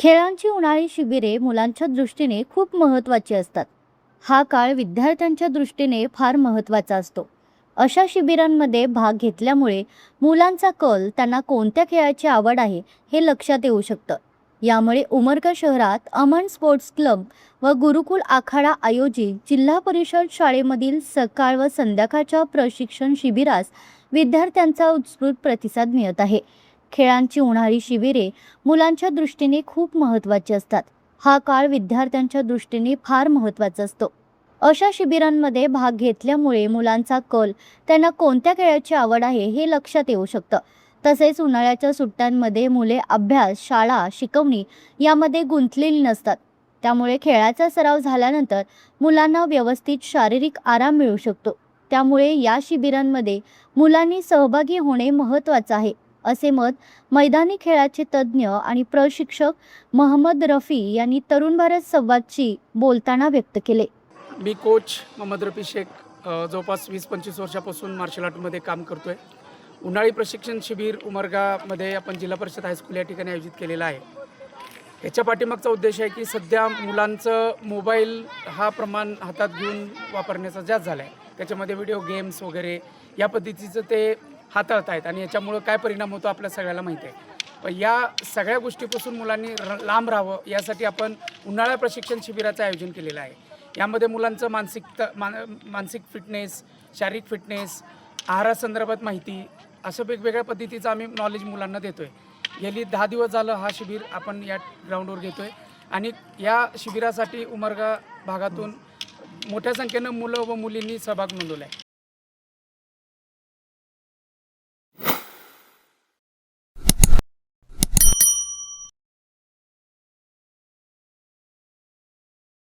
खेळांची उन्हाळी शिबिरे मुलांच्या दृष्टीने खूप महत्त्वाची असतात. हा काळ विद्यार्थ्यांच्या दृष्टीने फार महत्त्वाचा असतो. अशा शिबिरांमध्ये भाग घेतल्यामुळे मुलांचा कल त्यांना कोणत्या खेळाची आवड आहे हे लक्षात येऊ शकतं. यामुळे उमरगा शहरात अमन स्पोर्ट्स क्लब व गुरुकुल आखाडा आयोजित जिल्हा परिषद शाळेमधील सकाळ व संध्याकाळच्या प्रशिक्षण शिबिरास विद्यार्थ्यांचा उत्स्फूर्त प्रतिसाद मिळत आहे. खेळांची उन्हाळी शिबिरे मुलांच्या दृष्टीने खूप महत्त्वाची असतात. हा काळ विद्यार्थ्यांच्या दृष्टीने फार महत्त्वाचा असतो. अशा शिबिरांमध्ये भाग घेतल्यामुळे मुलांचा कल त्यांना कोणत्या खेळाची आवड आहे हे लक्षात येऊ शकतं. तसेच उन्हाळ्याच्या सुट्ट्यांमध्ये मुले अभ्यास, शाळा, शिकवणी यामध्ये गुंतलेली नसतात. त्यामुळे खेळाचा सराव झाल्यानंतर मुलांना व्यवस्थित शारीरिक आराम मिळू शकतो. त्यामुळे या शिबिरांमध्ये मुलांनी सहभागी होणे महत्त्वाचे आहे, असे मत मैदानी खेळाचे तज्ज्ञ आणि प्रशिक्षक मोहम्मद रफी यांनी तरुण भारत संवादशी बोलताना व्यक्त केले. मी कोच मोहम्मद रफी शेख जवळपास 20-25 वर्षापासून मार्शल आर्टमध्ये काम करतो आहे. उन्हाळी प्रशिक्षण शिबिर उमरगामध्ये आपण जिल्हा परिषद हायस्कूल या ठिकाणी आयोजित केलेला आहे. याच्या पाठीमागचा उद्देश आहे की सध्या मुलांचं मोबाईल हा प्रमाण हातात घेऊन वापरण्याचा जास्त झाला आहे. त्याच्यामध्ये व्हिडिओ गेम्स वगैरे या पद्धतीचं ते हाताळत आहेत आणि याच्यामुळं काय परिणाम होतो आपल्या सगळ्याला माहिती आहे. पण या सगळ्या गोष्टीपासून मुलांनी लांब राहावं यासाठी आपण उन्हाळा प्रशिक्षण शिबिराचं आयोजन केलेलं आहे. यामध्ये मुलांचं मानसिक फिटनेस, शारीरिक फिटनेस, आहारासंदर्भात माहिती असं वेगवेगळ्या पद्धतीचं आम्ही नॉलेज मुलांना देतो आहे. गेली 10 दिवस झालं हा शिबिर आपण या ग्राउंडवर घेतो आहे आणि या शिबिरासाठी उमरगा भागातून मोठ्या संख्येनं मुलं व मुलींनी सहभाग नोंदवला आहे.